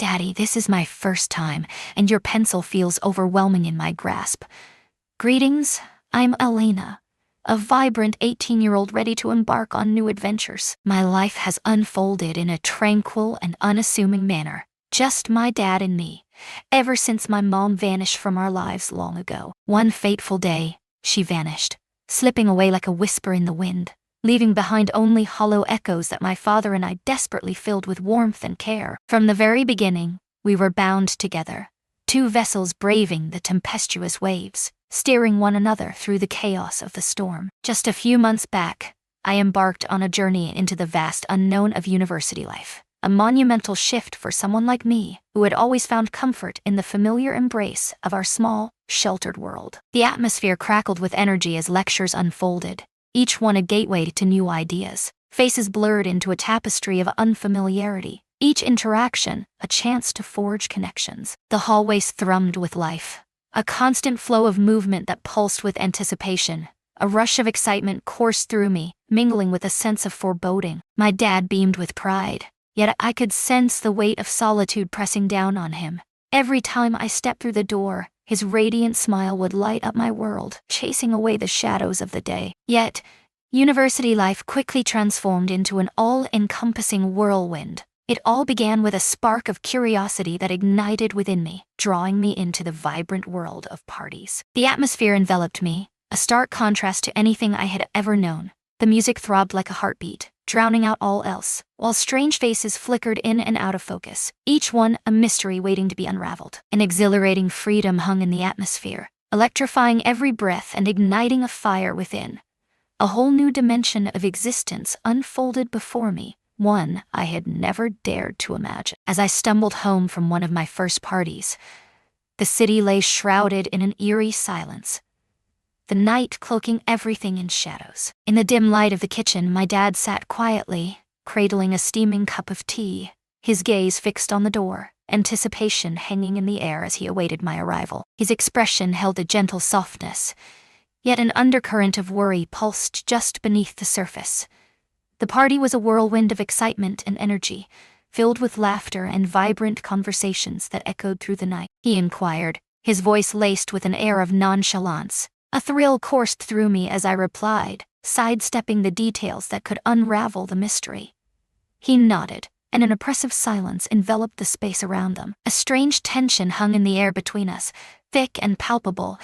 Daddy, this is my first time, and your pencil feels overwhelming in my grasp. Greetings, I'm Elena, a vibrant 18-year-old ready to embark on new adventures. My life has unfolded in a tranquil and unassuming manner, just my dad and me, ever since my mom vanished from our lives long ago. One fateful day, she vanished, slipping away like a whisper in the wind, leaving behind only hollow echoes that my father and I desperately filled with warmth and care. From the very beginning, we were bound together, two vessels braving the tempestuous waves, steering one another through the chaos of the storm. Just a few months back, I embarked on a journey into the vast unknown of university life, a monumental shift for someone like me, who had always found comfort in the familiar embrace of our small, sheltered world. The atmosphere crackled with energy as lectures unfolded, each one a gateway to new ideas, faces blurred into a tapestry of unfamiliarity, each interaction a chance to forge connections. The hallways thrummed with life, a constant flow of movement that pulsed with anticipation. A rush of excitement coursed through me, mingling with a sense of foreboding. My dad beamed with pride, yet I could sense the weight of solitude pressing down on him. Every time I stepped through the door, his radiant smile would light up my world, chasing away the shadows of the day. Yet, university life quickly transformed into an all-encompassing whirlwind. It all began with a spark of curiosity that ignited within me, drawing me into the vibrant world of parties. The atmosphere enveloped me, a stark contrast to anything I had ever known. The music throbbed like a heartbeat, drowning out all else, while strange faces flickered in and out of focus, each one a mystery waiting to be unraveled. An exhilarating freedom hung in the atmosphere, electrifying every breath and igniting a fire within. A whole new dimension of existence unfolded before me, one I had never dared to imagine. As I stumbled home from one of my first parties, the city lay shrouded in an eerie silence, the night cloaking everything in shadows. In the dim light of the kitchen, my dad sat quietly, cradling a steaming cup of tea, his gaze fixed on the door, anticipation hanging in the air as he awaited my arrival. His expression held a gentle softness, yet an undercurrent of worry pulsed just beneath the surface. The party was a whirlwind of excitement and energy, filled with laughter and vibrant conversations that echoed through the night. He inquired, his voice laced with an air of nonchalance. A thrill coursed through me as I replied, sidestepping the details that could unravel the mystery. He nodded, and an oppressive silence enveloped the space around them. A strange tension hung in the air between us, thick and palpable,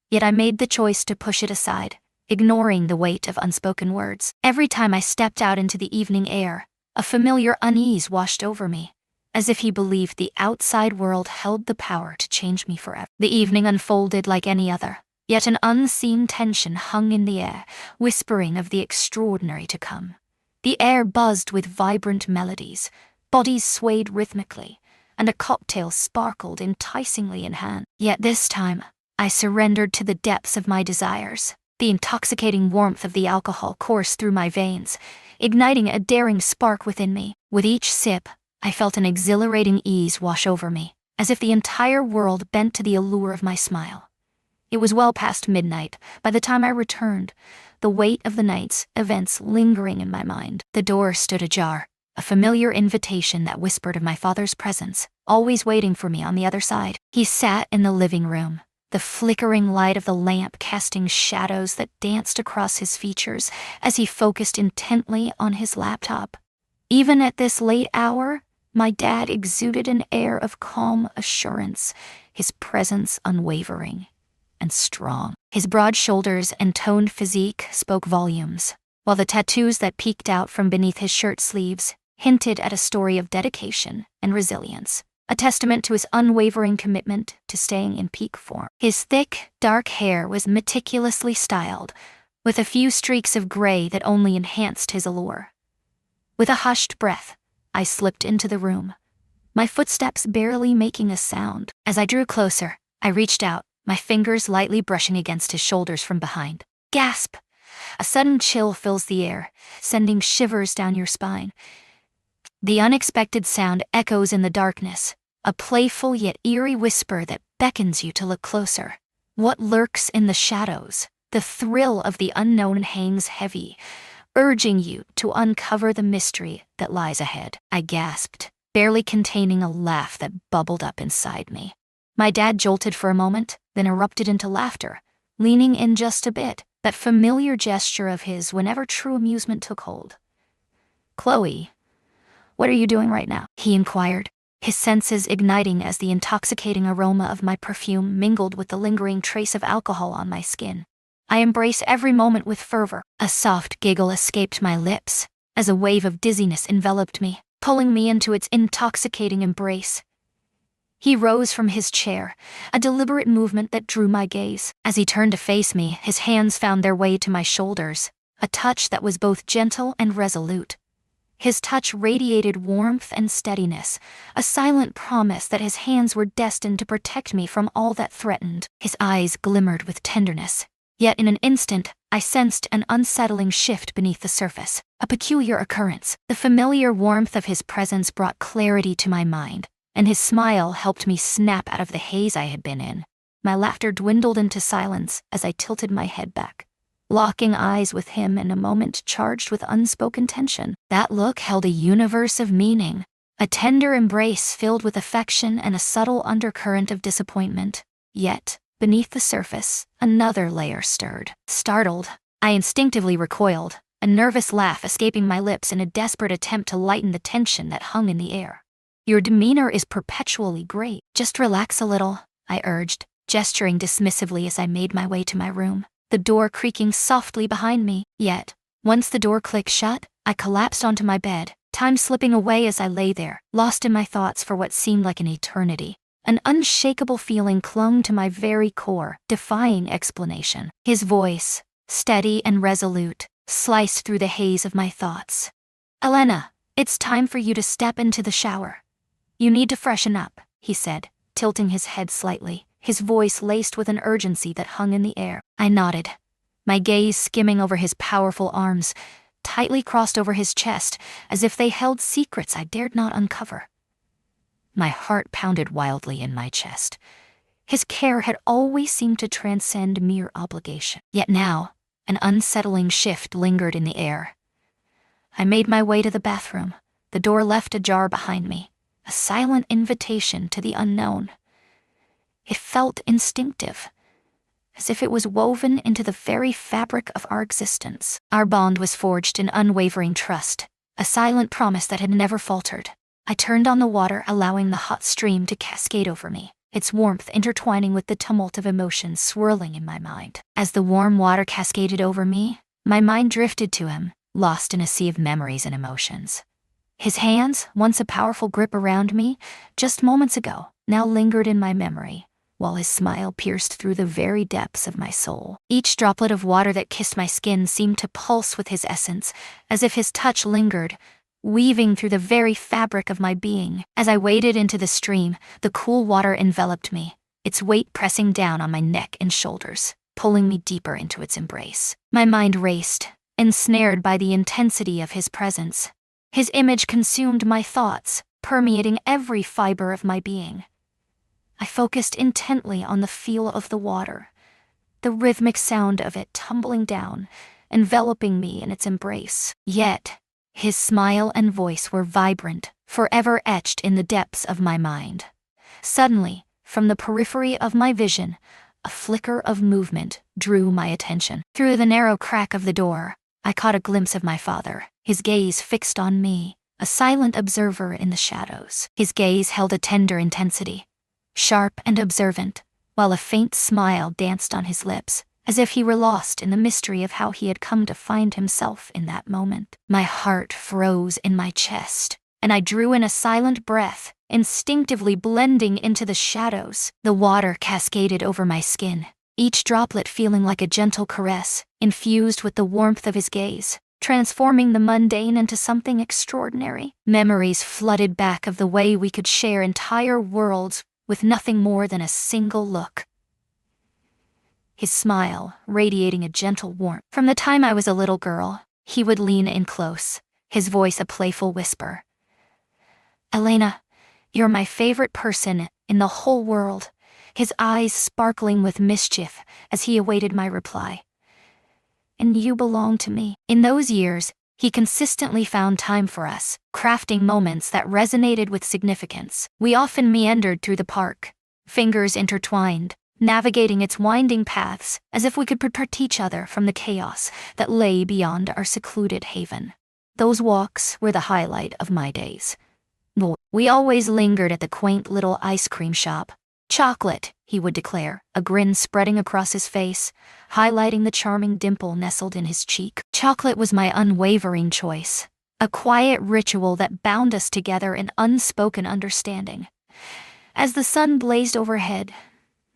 yet I made the choice to push it aside, ignoring the weight of unspoken words. Every time I stepped out into the evening air, a familiar unease washed over me, as if he believed the outside world held the power to change me forever. The evening unfolded like any other. Yet an unseen tension hung in the air, whispering of the extraordinary to come. The air buzzed with vibrant melodies, bodies swayed rhythmically, and a cocktail sparkled enticingly in hand. Yet this time, I surrendered to the depths of my desires. The intoxicating warmth of the alcohol coursed through my veins, igniting a daring spark within me. With each sip, I felt an exhilarating ease wash over me, as if the entire world bent to the allure of my smile. It was well past midnight by the time I returned, the weight of the night's events lingering in my mind. The door stood ajar, a familiar invitation that whispered of my father's presence, always waiting for me on the other side. He sat in the living room, the flickering light of the lamp casting shadows that danced across his features as he focused intently on his laptop. Even at this late hour, my dad exuded an air of calm assurance, his presence unwavering and strong. His broad shoulders and toned physique spoke volumes, while the tattoos that peeked out from beneath his shirt sleeves hinted at a story of dedication and resilience, a testament to his unwavering commitment to staying in peak form. His thick, dark hair was meticulously styled, with a few streaks of gray that only enhanced his allure. With a hushed breath, I slipped into the room, my footsteps barely making a sound. As I drew closer, I reached out, my fingers lightly brushing against his shoulders from behind. Gasp! A sudden chill fills the air, sending shivers down your spine. The unexpected sound echoes in the darkness, a playful yet eerie whisper that beckons you to look closer. What lurks in the shadows? The thrill of the unknown hangs heavy, urging you to uncover the mystery that lies ahead. I gasped, barely containing a laugh that bubbled up inside me. My dad jolted for a moment, then erupted into laughter, leaning in just a bit, that familiar gesture of his whenever true amusement took hold. "Chloe, what are you doing right now?" he inquired, his senses igniting as the intoxicating aroma of my perfume mingled with the lingering trace of alcohol on my skin. I embrace every moment with fervor. A soft giggle escaped my lips as a wave of dizziness enveloped me, pulling me into its intoxicating embrace. He rose from his chair, a deliberate movement that drew my gaze. As he turned to face me, his hands found their way to my shoulders, a touch that was both gentle and resolute. His touch radiated warmth and steadiness, a silent promise that his hands were destined to protect me from all that threatened. His eyes glimmered with tenderness, yet in an instant, I sensed an unsettling shift beneath the surface, a peculiar occurrence. The familiar warmth of his presence brought clarity to my mind, and his smile helped me snap out of the haze I had been in. My laughter dwindled into silence as I tilted my head back, locking eyes with him in a moment charged with unspoken tension. That look held a universe of meaning, a tender embrace filled with affection and a subtle undercurrent of disappointment. Yet, beneath the surface, another layer stirred. Startled, I instinctively recoiled, a nervous laugh escaping my lips in a desperate attempt to lighten the tension that hung in the air. "Your demeanor is perpetually great. Just relax a little," I urged, gesturing dismissively as I made my way to my room, the door creaking softly behind me. Yet, once the door clicked shut, I collapsed onto my bed, time slipping away as I lay there, lost in my thoughts for what seemed like an eternity. An unshakable feeling clung to my very core, defying explanation. His voice, steady and resolute, sliced through the haze of my thoughts. "Elena, it's time for you to step into the shower. You need to freshen up," he said, tilting his head slightly, his voice laced with an urgency that hung in the air. I nodded, my gaze skimming over his powerful arms, tightly crossed over his chest, as if they held secrets I dared not uncover. My heart pounded wildly in my chest. His care had always seemed to transcend mere obligation. Yet now, an unsettling shift lingered in the air. I made my way to the bathroom, the door left ajar behind me, a silent invitation to the unknown. It felt instinctive, as if it was woven into the very fabric of our existence. Our bond was forged in unwavering trust, a silent promise that had never faltered. I turned on the water, allowing the hot stream to cascade over me, its warmth intertwining with the tumult of emotions swirling in my mind. As the warm water cascaded over me, my mind drifted to him, lost in a sea of memories and emotions. His hands, once a powerful grip around me, just moments ago, now lingered in my memory, while his smile pierced through the very depths of my soul. Each droplet of water that kissed my skin seemed to pulse with his essence, as if his touch lingered, weaving through the very fabric of my being. As I waded into the stream, the cool water enveloped me, its weight pressing down on my neck and shoulders, pulling me deeper into its embrace. My mind raced, ensnared by the intensity of his presence. His image consumed my thoughts, permeating every fiber of my being. I focused intently on the feel of the water, the rhythmic sound of it tumbling down, enveloping me in its embrace. Yet, his smile and voice were vibrant, forever etched in the depths of my mind. Suddenly, from the periphery of my vision, a flicker of movement drew my attention. Through the narrow crack of the door, I caught a glimpse of my father, his gaze fixed on me, a silent observer in the shadows. His gaze held a tender intensity, sharp and observant, while a faint smile danced on his lips, as if he were lost in the mystery of how he had come to find himself in that moment. My heart froze in my chest, and I drew in a silent breath, instinctively blending into the shadows. The water cascaded over my skin, each droplet feeling like a gentle caress, infused with the warmth of his gaze, transforming the mundane into something extraordinary. Memories flooded back of the way we could share entire worlds with nothing more than a single look. His smile, radiating a gentle warmth. From the time I was a little girl, he would lean in close, his voice a playful whisper. "Elena, you're my favorite person in the whole world," his eyes sparkling with mischief as he awaited my reply. "And you belong to me." In those years, He consistently found time for us, crafting moments that resonated with significance. We often meandered through the park, fingers intertwined, navigating its winding paths as if we could protect each other from the chaos that lay beyond our secluded haven. Those walks were the highlight of my days. We always lingered at the quaint little ice cream shop. "Chocolate," he would declare, a grin spreading across his face, highlighting the charming dimple nestled in his cheek. Chocolate was my unwavering choice, a quiet ritual that bound us together in unspoken understanding. As the sun blazed overhead,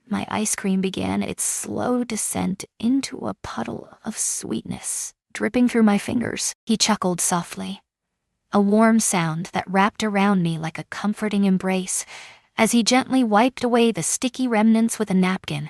my ice cream began its slow descent into a puddle of sweetness, dripping through my fingers. He chuckled softly, a warm sound that wrapped around me like a comforting embrace, as he gently wiped away the sticky remnants with a napkin,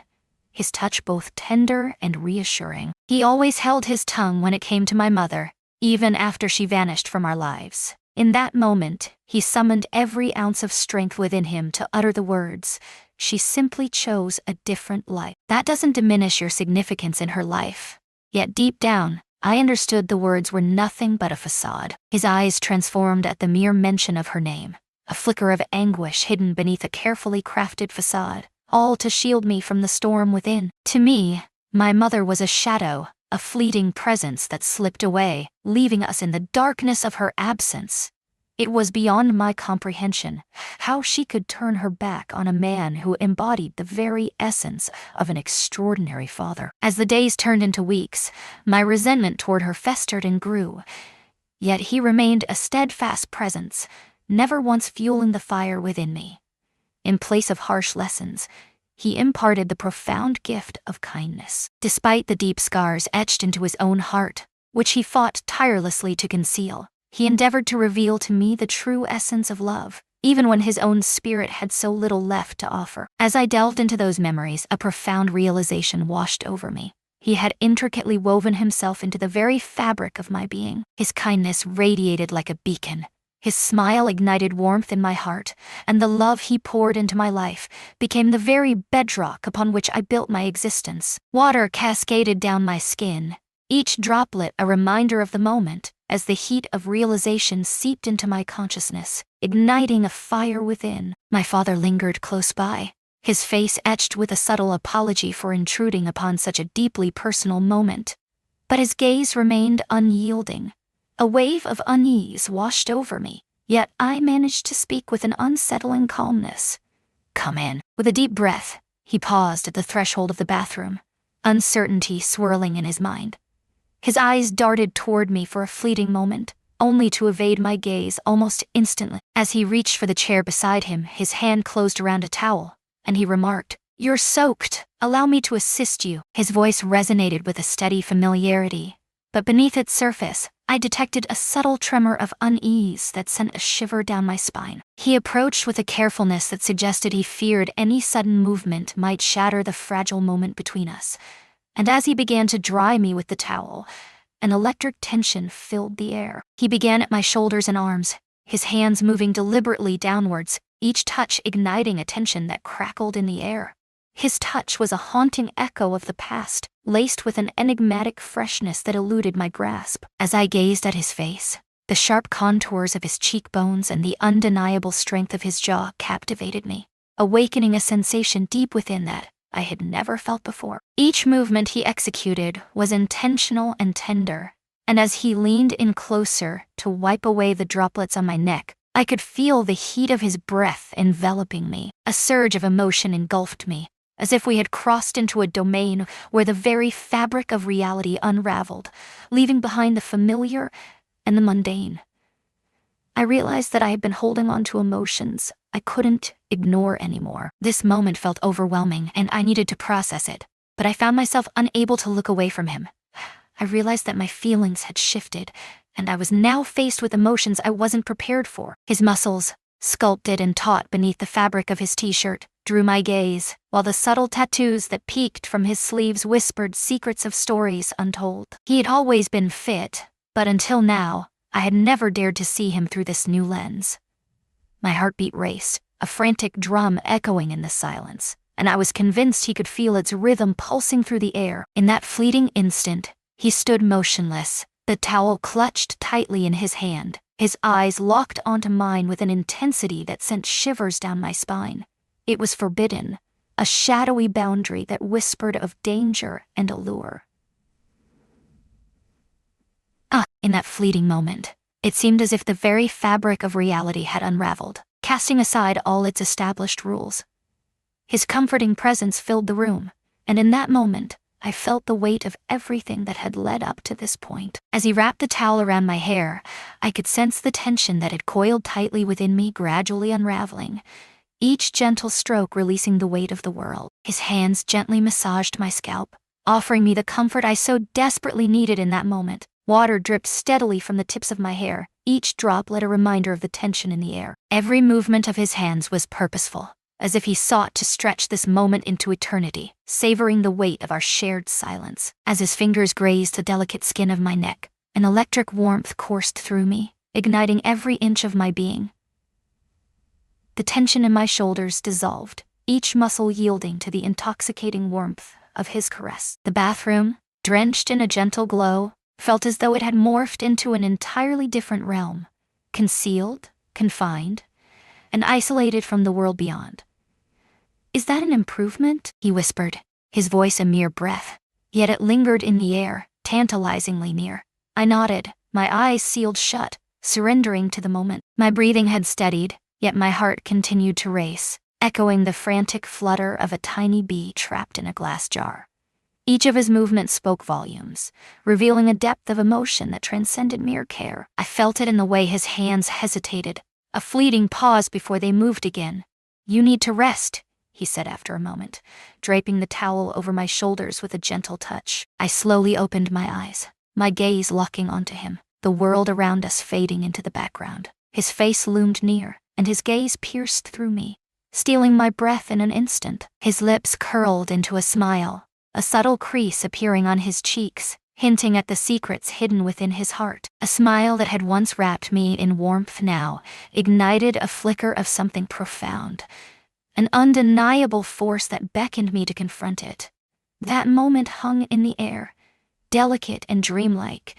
his touch both tender and reassuring. He always held his tongue when it came to my mother, even after she vanished from our lives. In that moment, he summoned every ounce of strength within him to utter the words, "She simply chose a different life." That doesn't diminish your significance in her life. Yet deep down, I understood the words were nothing but a facade. His eyes transformed at the mere mention of her name, a flicker of anguish hidden beneath a carefully crafted facade, all to shield me from the storm within. To me, my mother was a shadow, a fleeting presence that slipped away, leaving us in the darkness of her absence. It was beyond my comprehension how she could turn her back on a man who embodied the very essence of an extraordinary father. As the days turned into weeks, my resentment toward her festered and grew. Yet he remained a steadfast presence, never once fueling the fire within me. In place of harsh lessons, he imparted the profound gift of kindness. Despite the deep scars etched into his own heart, which he fought tirelessly to conceal, he endeavored to reveal to me the true essence of love, even when his own spirit had so little left to offer. As I delved into those memories, a profound realization washed over me. He had intricately woven himself into the very fabric of my being. His kindness radiated like a beacon. His smile ignited warmth in my heart, and the love he poured into my life became the very bedrock upon which I built my existence. Water cascaded down my skin, each droplet a reminder of the moment, as the heat of realization seeped into my consciousness, igniting a fire within. My father lingered close by, his face etched with a subtle apology for intruding upon such a deeply personal moment. But his gaze remained unyielding. A wave of unease washed over me, yet I managed to speak with an unsettling calmness. "Come in." With a deep breath, he paused at the threshold of the bathroom, uncertainty swirling in his mind. His eyes darted toward me for a fleeting moment, only to evade my gaze almost instantly. As he reached for the chair beside him, his hand closed around a towel, and he remarked, "You're soaked. Allow me to assist you." His voice resonated with a steady familiarity, but beneath its surface, I detected a subtle tremor of unease that sent a shiver down my spine. He approached with a carefulness that suggested he feared any sudden movement might shatter the fragile moment between us. And as he began to dry me with the towel, an electric tension filled the air. He began at my shoulders and arms, his hands moving deliberately downwards, each touch igniting a tension that crackled in the air. His touch was a haunting echo of the past, laced with an enigmatic freshness that eluded my grasp. As I gazed at his face, the sharp contours of his cheekbones and the undeniable strength of his jaw captivated me, awakening a sensation deep within that I had never felt before. Each movement he executed was intentional and tender, and as he leaned in closer to wipe away the droplets on my neck, I could feel the heat of his breath enveloping me. A surge of emotion engulfed me, as if we had crossed into a domain where the very fabric of reality unraveled, leaving behind the familiar and the mundane. I realized that I had been holding on to emotions I couldn't ignore anymore. This moment felt overwhelming, and I needed to process it, but I found myself unable to look away from him. I realized that my feelings had shifted, and I was now faced with emotions I wasn't prepared for. His muscles, sculpted and taut beneath the fabric of his t-shirt, drew my gaze, while the subtle tattoos that peeked from his sleeves whispered secrets of stories untold. He had always been fit, but until now, I had never dared to see him through this new lens. My heartbeat raced, a frantic drum echoing in the silence, and I was convinced he could feel its rhythm pulsing through the air. In that fleeting instant, he stood motionless, the towel clutched tightly in his hand. His eyes locked onto mine with an intensity that sent shivers down my spine. It was forbidden, a shadowy boundary that whispered of danger and allure. In that fleeting moment, it seemed as if the very fabric of reality had unraveled, casting aside all its established rules. His comforting presence filled the room, and in that moment, I felt the weight of everything that had led up to this point. As he wrapped the towel around my hair, I could sense the tension that had coiled tightly within me gradually unraveling, each gentle stroke releasing the weight of the world. His hands gently massaged my scalp, offering me the comfort I so desperately needed in that moment. Water dripped steadily from the tips of my hair, each droplet a reminder of the tension in the air. Every movement of his hands was purposeful, as if he sought to stretch this moment into eternity, savoring the weight of our shared silence. As his fingers grazed the delicate skin of my neck, an electric warmth coursed through me, igniting every inch of my being. The tension in my shoulders dissolved, each muscle yielding to the intoxicating warmth of his caress. The bathroom, drenched in a gentle glow, felt as though it had morphed into an entirely different realm, concealed, confined, and isolated from the world beyond. "Is that an improvement?" he whispered, his voice a mere breath, yet it lingered in the air, tantalizingly near. I nodded, my eyes sealed shut, surrendering to the moment. My breathing had steadied, yet my heart continued to race, echoing the frantic flutter of a tiny bee trapped in a glass jar. Each of his movements spoke volumes, revealing a depth of emotion that transcended mere care. I felt it in the way his hands hesitated, a fleeting pause before they moved again. "You need to rest," he said after a moment, draping the towel over my shoulders with a gentle touch. I slowly opened my eyes, my gaze locking onto him, the world around us fading into the background. His face loomed near, and his gaze pierced through me, stealing my breath in an instant. His lips curled into a smile, a subtle crease appearing on his cheeks, hinting at the secrets hidden within his heart. A smile that had once wrapped me in warmth now ignited a flicker of something profound, an undeniable force that beckoned me to confront it. That moment hung in the air, delicate and dreamlike,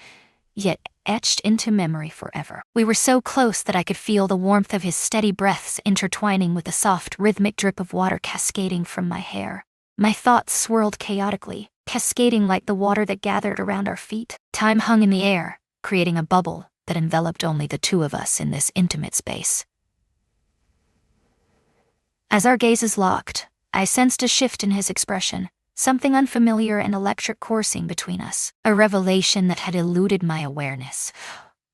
yet etched into memory forever. We were so close that I could feel the warmth of his steady breaths intertwining with the soft, rhythmic drip of water cascading from my hair. My thoughts swirled chaotically, cascading like the water that gathered around our feet. Time hung in the air, creating a bubble that enveloped only the two of us in this intimate space. As our gazes locked, I sensed a shift in his expression, something unfamiliar and electric coursing between us, a revelation that had eluded my awareness.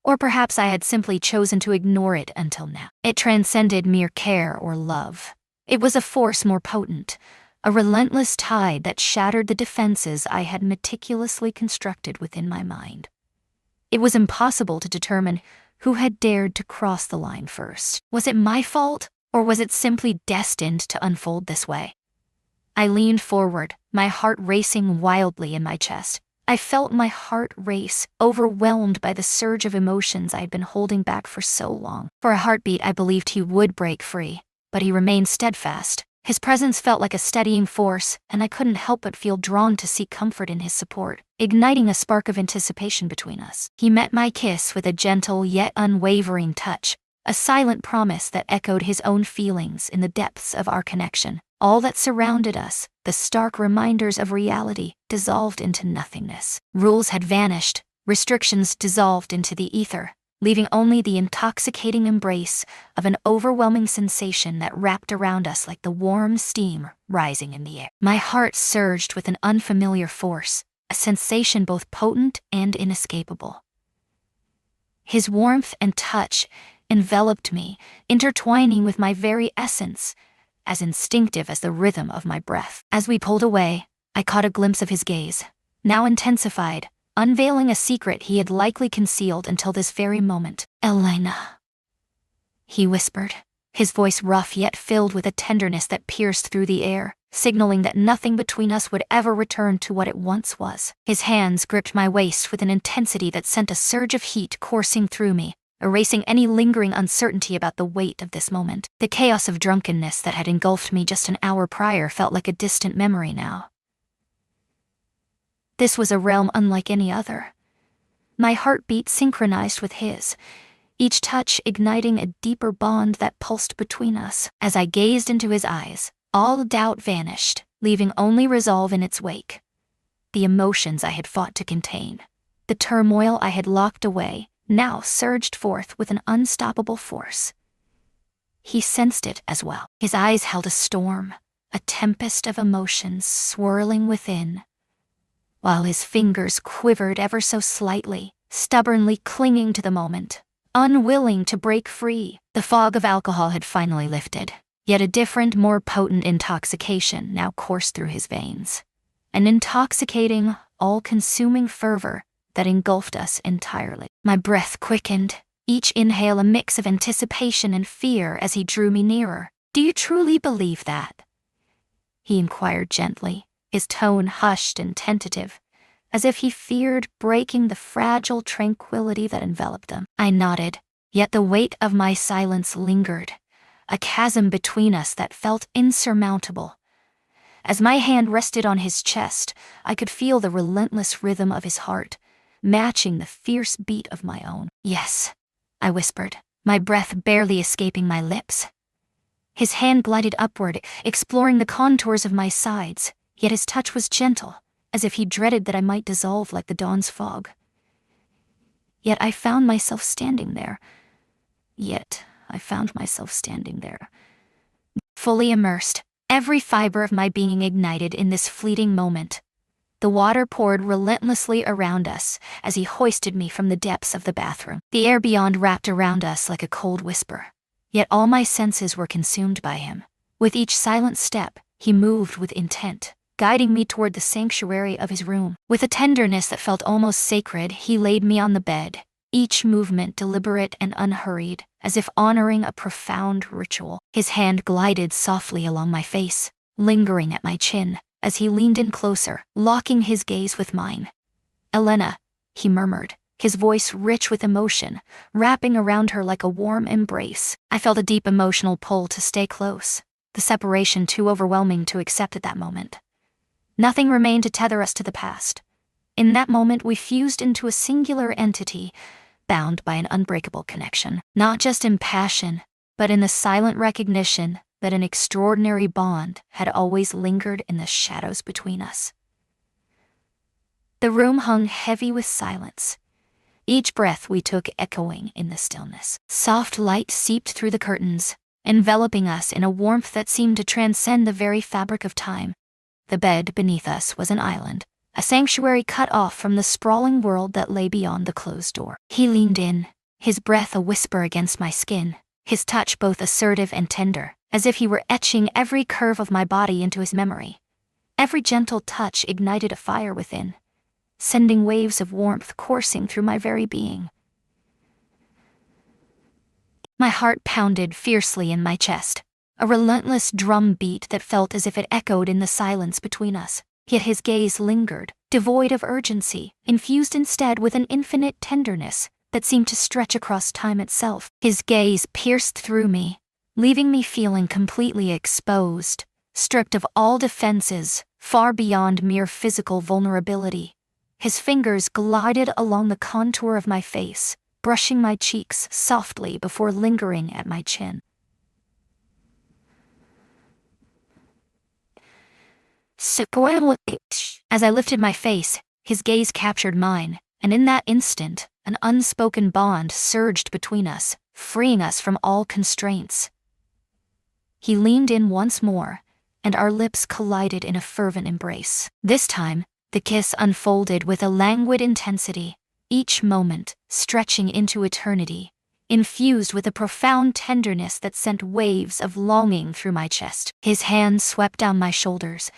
Or perhaps I had simply chosen to ignore it until now. It transcended mere care or love. It was a force more potent, a relentless tide that shattered the defenses I had meticulously constructed within my mind. It was impossible to determine who had dared to cross the line first. Was it my fault, or was it simply destined to unfold this way? I leaned forward, my heart racing wildly in my chest. I felt my heart race, overwhelmed by the surge of emotions I had been holding back for so long. For a heartbeat, I believed he would break free, but he remained steadfast. His presence felt like a steadying force, and I couldn't help but feel drawn to seek comfort in his support, igniting a spark of anticipation between us. He met my kiss with a gentle yet unwavering touch, a silent promise that echoed his own feelings in the depths of our connection. All that surrounded us, the stark reminders of reality, dissolved into nothingness. Rules had vanished, restrictions dissolved into the ether, leaving only the intoxicating embrace of an overwhelming sensation that wrapped around us like the warm steam rising in the air. My heart surged with an unfamiliar force, a sensation both potent and inescapable. His warmth and touch enveloped me, intertwining with my very essence, as instinctive as the rhythm of my breath. As we pulled away, I caught a glimpse of his gaze, now intensified, unveiling a secret he had likely concealed until this very moment. "Elena," he whispered, his voice rough yet filled with a tenderness that pierced through the air, signaling that nothing between us would ever return to what it once was. His hands gripped my waist with an intensity that sent a surge of heat coursing through me, erasing any lingering uncertainty about the weight of this moment. The chaos of drunkenness that had engulfed me just an hour prior felt like a distant memory now. This was a realm unlike any other, My heartbeat synchronized with his, each touch igniting a deeper bond that pulsed between us. As I gazed into his eyes, all doubt vanished, leaving only resolve in its wake. The emotions I had fought to contain, the turmoil I had locked away, now surged forth with an unstoppable force. He sensed it as well. His eyes held a storm, a tempest of emotions swirling within, while his fingers quivered ever so slightly, stubbornly clinging to the moment, unwilling to break free. The fog of alcohol had finally lifted, yet a different, more potent intoxication now coursed through his veins. An intoxicating, all-consuming fervor that engulfed us entirely. My breath quickened, each inhale a mix of anticipation and fear as he drew me nearer. "Do you truly believe that?" he inquired gently, his tone hushed and tentative, as if he feared breaking the fragile tranquility that enveloped them. I nodded, yet the weight of my silence lingered, a chasm between us that felt insurmountable. As my hand rested on his chest, I could feel the relentless rhythm of his heart, matching the fierce beat of my own. "Yes," I whispered, my breath barely escaping my lips. His hand glided upward, exploring the contours of my sides, yet his touch was gentle, as if he dreaded that I might dissolve like the dawn's fog. Yet I found myself standing there. Fully immersed, every fiber of my being ignited in this fleeting moment. The water poured relentlessly around us as he hoisted me from the depths of the bathroom. The air beyond wrapped around us like a cold whisper, yet all my senses were consumed by him. With each silent step, he moved with intent, guiding me toward the sanctuary of his room. With a tenderness that felt almost sacred, he laid me on the bed, each movement deliberate and unhurried, as if honoring a profound ritual. His hand glided softly along my face, lingering at my chin, as he leaned in closer, locking his gaze with mine. "Elena," he murmured, his voice rich with emotion, wrapping around her like a warm embrace. I felt a deep emotional pull to stay close, the separation too overwhelming to accept at that moment. Nothing remained to tether us to the past. In that moment we fused into a singular entity, bound by an unbreakable connection, not just in passion, but in the silent recognition that an extraordinary bond had always lingered in the shadows between us. The room hung heavy with silence, each breath we took echoing in the stillness. Soft light seeped through the curtains, enveloping us in a warmth that seemed to transcend the very fabric of time. The bed beneath us was an island, a sanctuary cut off from the sprawling world that lay beyond the closed door. He leaned in, his breath a whisper against my skin, his touch both assertive and tender, as if he were etching every curve of my body into his memory. Every gentle touch ignited a fire within, sending waves of warmth coursing through my very being. My heart pounded fiercely in my chest, a relentless drum beat that felt as if it echoed in the silence between us. Yet his gaze lingered, devoid of urgency, infused instead with an infinite tenderness that seemed to stretch across time itself. His gaze pierced through me, leaving me feeling completely exposed, stripped of all defenses, far beyond mere physical vulnerability. His fingers glided along the contour of my face, brushing my cheeks softly before lingering at my chin. As I lifted my face, his gaze captured mine, and in that instant, an unspoken bond surged between us, freeing us from all constraints. He leaned in once more, and our lips collided in a fervent embrace. This time, the kiss unfolded with a languid intensity, each moment stretching into eternity, infused with a profound tenderness that sent waves of longing through my chest. His hand swept down my shoulders,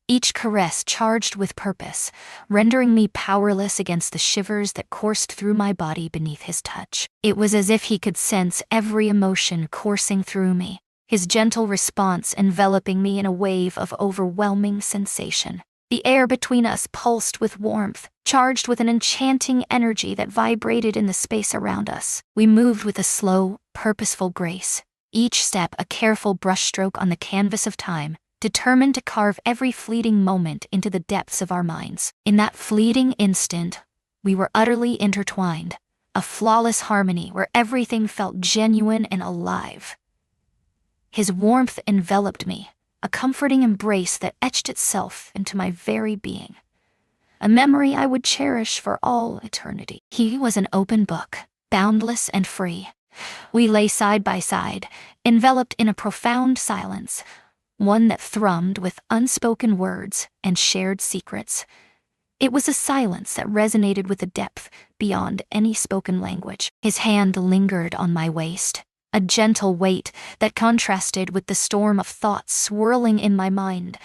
each caress charged with purpose, rendering me powerless against the shivers that coursed through my body beneath his touch. It was as if he could sense every emotion coursing through me, his gentle response enveloping me in a wave of overwhelming sensation. The air between us pulsed with warmth, charged with an enchanting energy that vibrated in the space around us. We moved with a slow, purposeful grace, each step a careful brushstroke on the canvas of time, determined to carve every fleeting moment into the depths of our minds. In that fleeting instant, We were utterly intertwined, a flawless harmony where everything felt genuine and alive. His warmth enveloped me, a comforting embrace that etched itself into my very being, a memory I would cherish for all eternity. He was an open book, boundless and free. We lay side by side, enveloped in a profound silence, one that thrummed with unspoken words and shared secrets. It was a silence that resonated with a depth beyond any spoken language. His hand lingered on my waist, a gentle weight that contrasted with the storm of thoughts swirling in my mind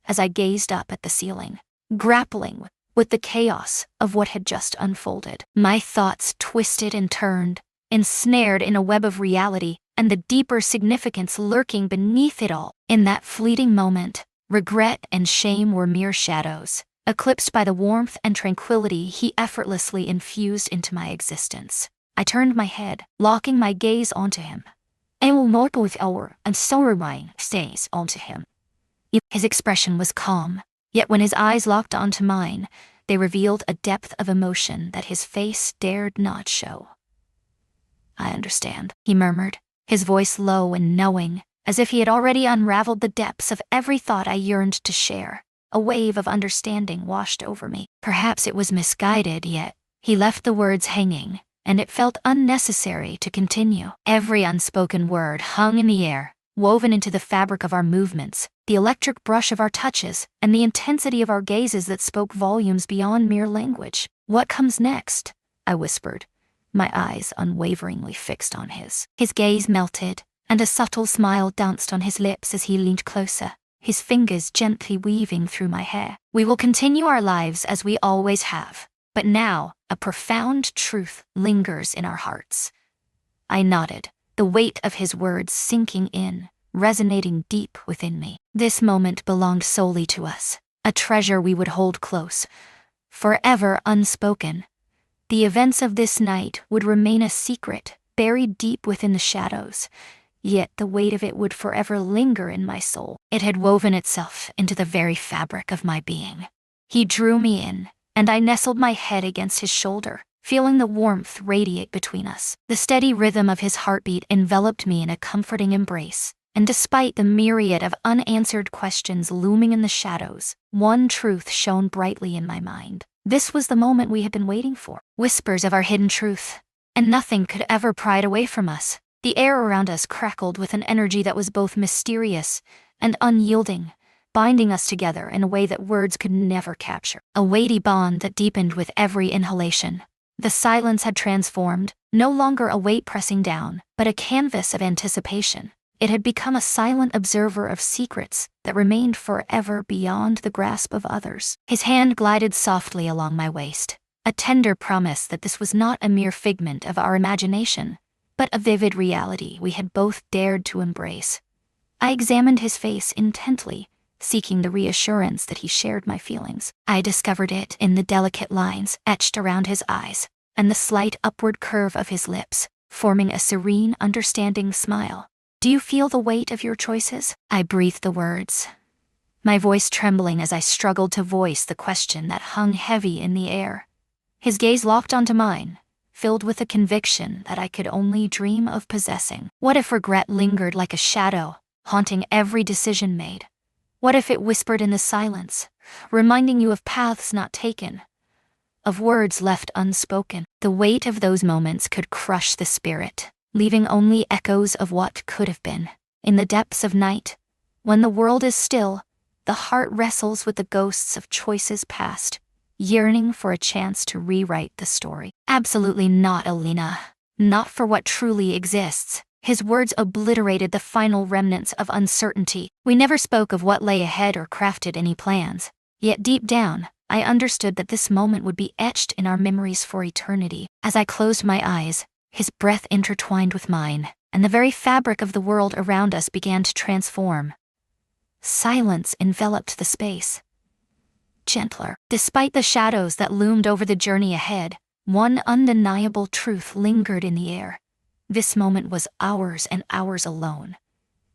as I gazed up at the ceiling, grappling with the chaos of what had just unfolded. My thoughts twisted and turned, ensnared in a web of reality and the deeper significance lurking beneath it all. In that fleeting moment, regret and shame were mere shadows, eclipsed by the warmth and tranquility he effortlessly infused into my existence. I turned my head, locking my gaze onto him. I will not with our and sorrowing stays onto him. His expression was calm, yet when his eyes locked onto mine, they revealed a depth of emotion that his face dared not show. "I understand," he murmured, his voice low and knowing, as if he had already unraveled the depths of every thought I yearned to share. A wave of understanding washed over me. Perhaps it was misguided, yet he left the words hanging, and it felt unnecessary to continue. Every unspoken word hung in the air, woven into the fabric of our movements, the electric brush of our touches, and the intensity of our gazes that spoke volumes beyond mere language. "What comes next?" I whispered, my eyes unwaveringly fixed on his. His gaze melted, and a subtle smile danced on his lips as he leaned closer, his fingers gently weaving through my hair. "We will continue our lives as we always have, but now a profound truth lingers in our hearts." I nodded, the weight of his words sinking in, resonating deep within me. This moment belonged solely to us, a treasure we would hold close, forever unspoken. The events of this night would remain a secret, buried deep within the shadows, yet the weight of it would forever linger in my soul. It had woven itself into the very fabric of my being. He drew me in, and I nestled my head against his shoulder, feeling the warmth radiate between us. The steady rhythm of his heartbeat enveloped me in a comforting embrace, and despite the myriad of unanswered questions looming in the shadows, one truth shone brightly in my mind. This was the moment we had been waiting for. Whispers of our hidden truth, and nothing could ever pry it away from us. The air around us crackled with an energy that was both mysterious and unyielding, binding us together in a way that words could never capture. A weighty bond that deepened with every inhalation. The silence had transformed, no longer a weight pressing down, but a canvas of anticipation. It had become a silent observer of secrets that remained forever beyond the grasp of others. His hand glided softly along my waist, a tender promise that this was not a mere figment of our imagination, but a vivid reality we had both dared to embrace. I examined his face intently, seeking the reassurance that he shared my feelings. I discovered it in the delicate lines etched around his eyes, and the slight upward curve of his lips, forming a serene, understanding smile. "Do you feel the weight of your choices?" I breathed the words, my voice trembling as I struggled to voice the question that hung heavy in the air. His gaze locked onto mine, filled with a conviction that I could only dream of possessing. What if regret lingered like a shadow, haunting every decision made? What if it whispered in the silence, reminding you of paths not taken, of words left unspoken? The weight of those moments could crush the spirit, leaving only echoes of what could have been. In the depths of night, when the world is still, the heart wrestles with the ghosts of choices past, yearning for a chance to rewrite the story. "Absolutely not, Alina. Not for what truly exists." His words obliterated the final remnants of uncertainty. We never spoke of what lay ahead or crafted any plans. Yet deep down, I understood that this moment would be etched in our memories for eternity. As I closed my eyes, his breath intertwined with mine, and the very fabric of the world around us began to transform. Silence enveloped the space. Gentler. Despite the shadows that loomed over the journey ahead, one undeniable truth lingered in the air. This moment was ours and ours alone.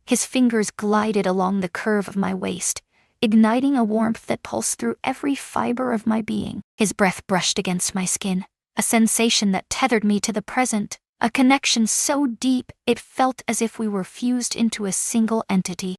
His fingers glided along the curve of my waist, igniting a warmth that pulsed through every fiber of my being. His breath brushed against my skin, a sensation that tethered me to the present, a connection so deep it felt as if we were fused into a single entity.